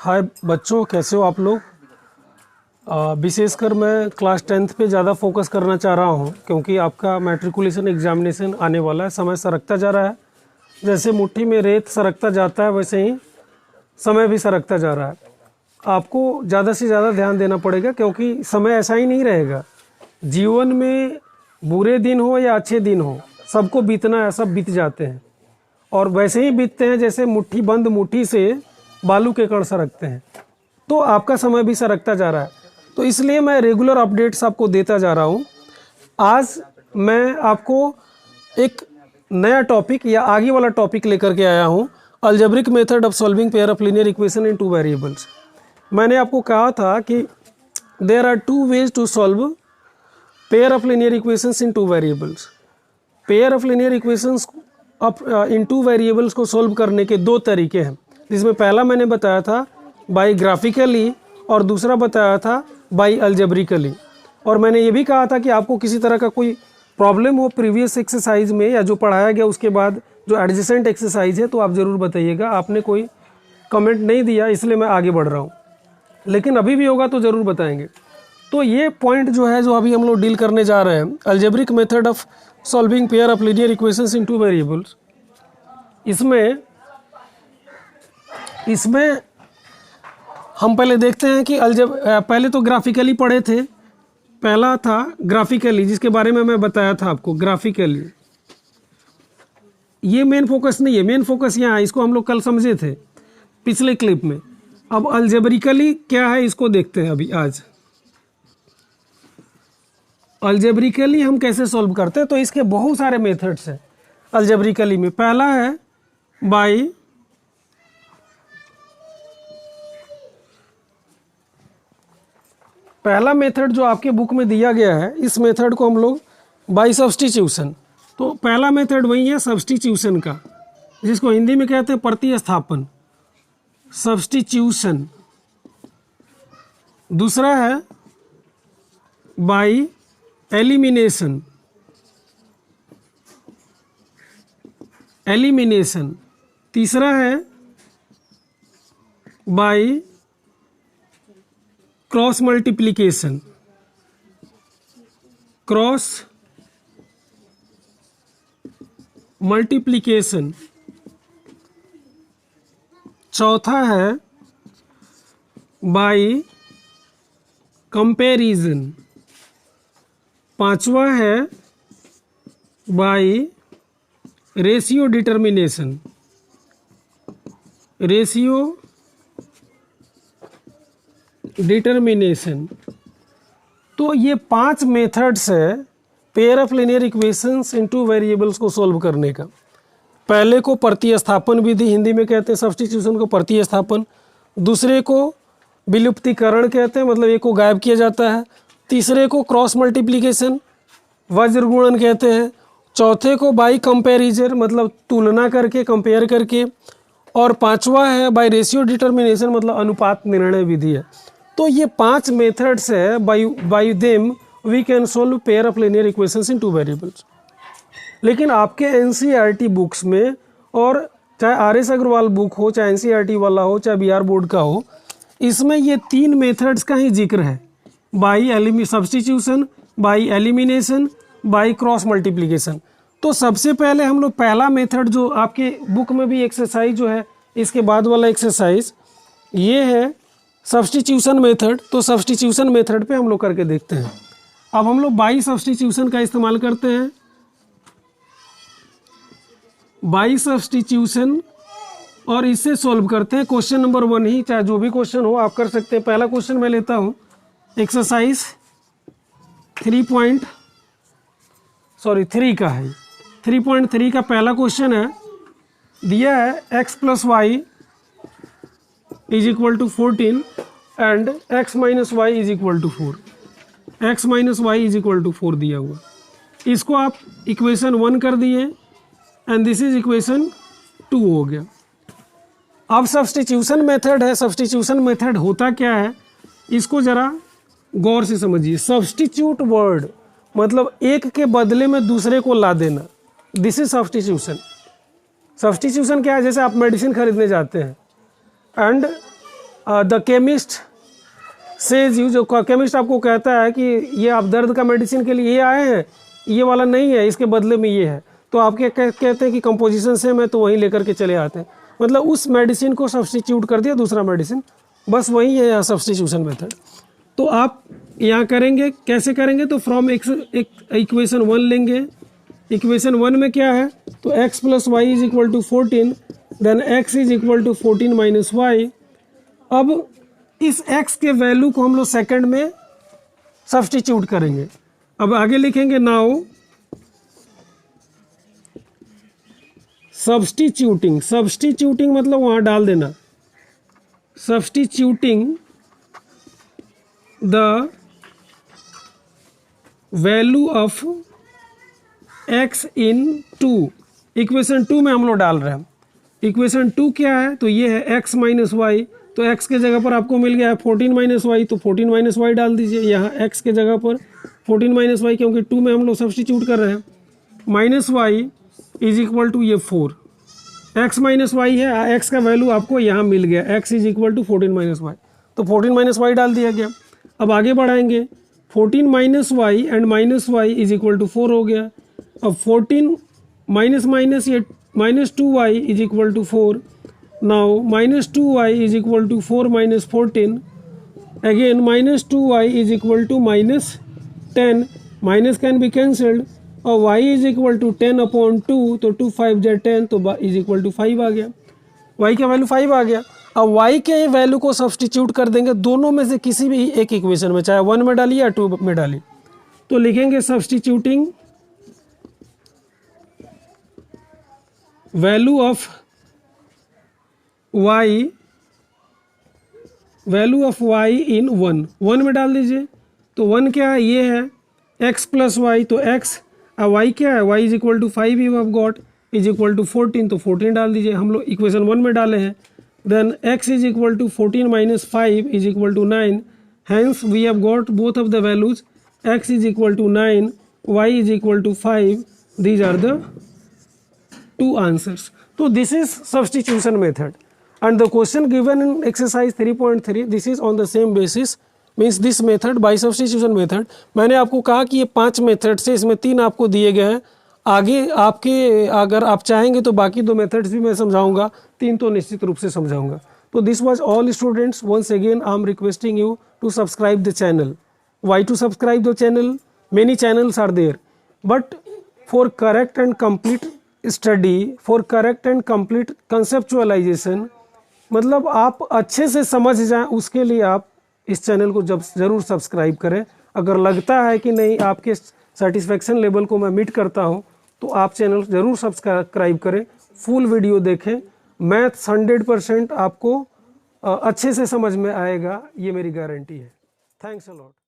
हाय बच्चों, कैसे हो आप लोग। विशेषकर मैं क्लास 10th पे ज़्यादा फोकस करना चाह रहा हूँ क्योंकि आपका मैट्रिकुलेशन एग्जामिनेशन आने वाला है। समय सरकता जा रहा है, जैसे मुट्ठी में रेत सरकता जाता है वैसे ही समय भी सरकता जा रहा है। आपको ज़्यादा से ज़्यादा ध्यान देना पड़ेगा क्योंकि समय ऐसा ही नहीं रहेगा। जीवन में बुरे दिन हो या अच्छे दिन हो, सबको बीतना है, सब बीत जाते हैं और वैसे ही बीतते हैं जैसे मुट्ठी बंद मुट्ठी से बालू के कण सरकते हैं। तो आपका समय भी सरकता जा रहा है, तो इसलिए मैं रेगुलर अपडेट्स आपको देता जा रहा हूँ। आज मैं आपको एक नया टॉपिक या आगे वाला टॉपिक लेकर के आया हूँ, algebraic method of solving pair of linear equation in 2 variables. मैंने आपको कहा था कि there are 2 ways to solve pair of linear equations in 2 variables. Pair of linear equations in 2 variables को सॉल्व करने के 2 तरीके हैं, जिसमें पहला मैंने बताया था बाई ग्राफिकली और दूसरा बताया था बाई अलजेब्रिकली। और मैंने ये भी कहा था कि आपको किसी तरह का कोई प्रॉब्लम हो प्रीवियस एक्सरसाइज में या जो पढ़ाया गया उसके बाद जो एडजेसेंट एक्सरसाइज है तो आप ज़रूर बताइएगा। आपने कोई कमेंट नहीं दिया इसलिए मैं आगे बढ़ रहा हूँ, लेकिन अभी भी होगा तो ज़रूर बताएंगे। तो ये पॉइंट जो है जो अभी हम लोग डील करने जा रहे हैं, algebraic method of solving pair of linear equations in 2 variables. इसमें हम पहले देखते हैं कि पहले तो ग्राफिकली पढ़े थे। पहला था ग्राफिकली, जिसके बारे में मैं बताया था आपको। ग्राफिकली ये मेन फोकस नहीं है, मेन फोकस यहाँ है, इसको हम लोग कल समझे थे पिछले क्लिप में। अब अलजेब्रिकली क्या है इसको देखते हैं अभी आज। अलजेब्रिकली हम कैसे सॉल्व करते हैं, तो इसके बहुत सारे मेथड्स हैं अलजेब्रिकली में। पहला है बाई पहला मेथड जो आपके बुक में दिया गया है, इस मेथड को हम लोग बाई सब्स्टिट्यूशन। तो पहला मेथड वही है सब्स्टिट्यूशन का, जिसको हिंदी में कहते हैं प्रतिस्थापन, सब्स्टिट्यूशन। दूसरा है बाई एलिमिनेशन, एलिमिनेशन। तीसरा है by cross multiplication, cross multiplication. चौथा है बाई कंपैरिजन। पांचवा है by ratio determination, ratio determination. तो ये 5 मेथड्स है pair of linear equations in 2 variables को सॉल्व करने का। पहले को प्रतिस्थापन विधि, हिंदी में कहते हैं सब्स्टिट्यूशन को प्रतिस्थापन। दूसरे को विलुप्तीकरण कहते हैं, मतलब एक को गायब किया जाता है। तीसरे को क्रॉस मल्टीप्लिकेशन, वज्र गुणन कहते हैं। चौथे को बाई कंपैरिजन, मतलब तुलना करके, कंपेयर करके। और पांचवा है बाई रेशियो डिटर्मिनेशन, मतलब अनुपात निर्णय विधि है। तो ये 5 मेथड्स है by them we can solve pair of linear equations in 2 variables. लेकिन आपके एनसीईआरटी बुक्स में, और चाहे आर.एस. अग्रवाल बुक हो, चाहे एनसीईआरटी वाला हो, चाहे बिहार बोर्ड का हो, इसमें ये 3 मेथड्स का ही जिक्र है, by substitution, by elimination, by cross multiplication. तो सबसे पहले हम लोग पहला मेथड जो आपके बुक में भी एक्सरसाइज जो है, इसके बाद वाला एक्सरसाइज ये है सब्स्टिट्यूशन मेथड। तो सब्स्टिट्यूशन मेथड पे हम लोग करके देखते हैं। अब हम लोग बाई सब्स्टिट्यूशन का इस्तेमाल करते हैं। बाई सब्स्टिट्यूशन, और इससे सॉल्व करते हैं। क्वेश्चन नंबर 1 ही, चाहे जो भी क्वेश्चन हो आप कर सकते हैं। पहला क्वेश्चन मैं लेता हूँ, एक्सरसाइज 3 का है। 3.3 का पहला क्वेश्चन है, दिया है x + y = 14 and x - y = 4। x - y = 4 दिया हुआ। इसको आप इक्वेशन 1 कर दिए एंड दिस इज इक्वेशन 2 हो गया। अब सब्स्टिट्यूशन मेथड है। सब्स्टिट्यूशन मेथड होता क्या है, इसको ज़रा गौर से समझिए। सब्स्टिट्यूट वर्ड मतलब एक के बदले में दूसरे को ला देना, दिस इज सब्स्टिट्यूशन। सब्स्टिट्यूशन क्या है, जैसे आप मेडिसिन खरीदने जाते हैं and the chemist says you, जो केमिस्ट आपको कहता है कि ये आप दर्द का मेडिसिन के लिए ये आए हैं, ये वाला नहीं है, इसके बदले में ये है, तो आप क्या कहते हैं कि कंपोजिशन सेम है तो वहीं लेकर के चले आते हैं, मतलब उस मेडिसिन को सब्स्टिट्यूट कर दिया दूसरा मेडिसिन, बस वही है यहाँ सब्स्टिट्यूशन मेथड। तो आप यहाँ करेंगे, कैसे करेंगे, तो फ्रॉम इक्वेशन 1 लेंगे। इक्वेशन 1 में क्या है, तो x plus y is equal to 14, then x is equal to 14 minus y. अब इस x के वैल्यू को हम लोग सेकंड में सब्स्टिट्यूट करेंगे। अब आगे लिखेंगे नाउ सब्स्टिट्यूटिंग मतलब वहाँ डाल देना, substituting the value of x in 2, equation 2 में हम लोग डाल रहे हैं। इक्वेशन 2 क्या है, तो ये है x माइनस वाई, तो x के जगह पर आपको मिल गया है 14 माइनस वाई, तो 14 माइनस वाई डाल दीजिए यहाँ x के जगह पर 14 माइनस वाई, क्योंकि 2 में हम लोग सब्स्टिट्यूट कर रहे हैं। Minus y is equal to ये 4, x माइनस वाई है, x का वैल्यू आपको यहाँ मिल गया, x is equal to 14 minus y, तो 14 माइनस वाई डाल दिया गया। अब आगे बढ़ाएंगे, 14 minus y and minus y is equal to 4 हो गया। अब 14 माइनस माइनस ये minus 2y is equal to 4, now minus 2y is equal to 4 minus 14, again minus 2y is equal to minus 10, minus can be cancelled, और y is equal to 10 upon 2, तो 2 5 जा 10, तो is equal to 5 आ गया, y का value 5 आ गया। अब y के value को सब्स्टिट्यूट कर देंगे दोनों में से किसी भी एक इक्वेशन में, चाहे 1 में डालिए या 2 में डालिए, तो लिखेंगे सब्स्टिट्यूटिंग वैल्यू ऑफ y इन 1 में डाल दीजिए। तो 1 क्या है, ये है x प्लस वाई, तो x, अब y क्या है, y is equal to 5 you have got is equal to 14, तो 14 डाल दीजिए, हम लोग इक्वेशन 1 में डाले हैं। Then x is equal to 14 minus 5 is equal to 9, hence we have got both of the values, x is equal to 9, y is equal to 5, these are the 2 answers. So this is substitution method, and the question given in exercise 3.3 this is on the same basis, means this method by substitution method। मैंने आपको कहा कि ये 5 method से इसमें 3 आपको दिए गए हैं, आगे आपके अगर आप चाहेंगे तो बाकी 2 मेथड्स भी मैं समझाऊंगा, 3 तो निश्चित रूप से समझाऊंगा। तो this was all students, once again I am requesting you to subscribe the channel. Why to subscribe the channel, many channels are there, but for correct and complete study, for correct and complete conceptualisation, मतलब आप अच्छे से समझ जाएं, उसके लिए आप इस चैनल को ज़रूर सब्सक्राइब करें। अगर लगता है कि नहीं आपके सेटिस्फेक्शन लेवल को मैं मीट करता हूं, तो आप चैनल ज़रूर सब्सक्राइब करें, फुल वीडियो देखें, मैथ्स 100% आपको अच्छे से समझ में आएगा, ये मेरी गारंटी है। Thanks a lot.